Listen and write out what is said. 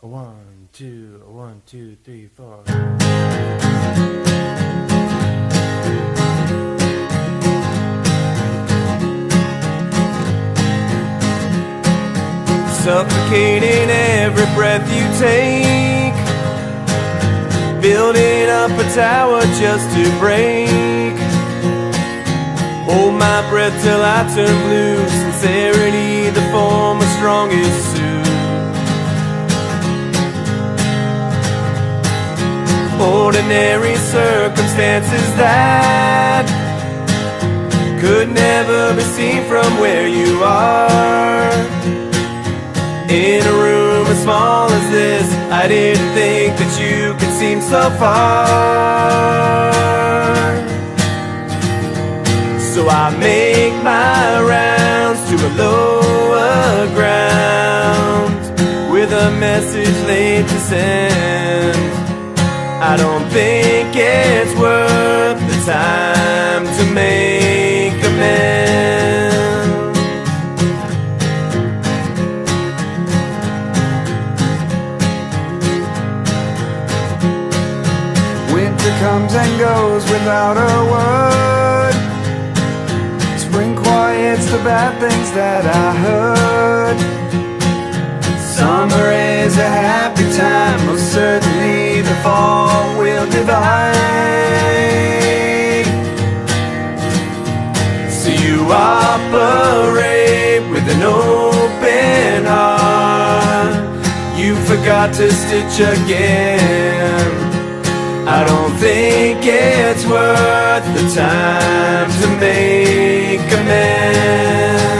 1, 2, 1, 2, 3, 4. Suffocating every breath you take, building up a tower just to break. Hold my breath till I turn blue. Sincerity, the form of strongest suit. Ordinary circumstances that could never be seen from where you are. In a room as small as this, I didn't think that you could seem so far. So I make my rounds to a lower ground with a message late to send. I don't think it's worth the time to make amends. Winter comes and goes without a word. Spring quiets the bad things that I heard. Summer is a happy time, most certainly the fall will divide. So you operate with an open heart. You forgot to stitch again. I don't think it's worth the time to make amends.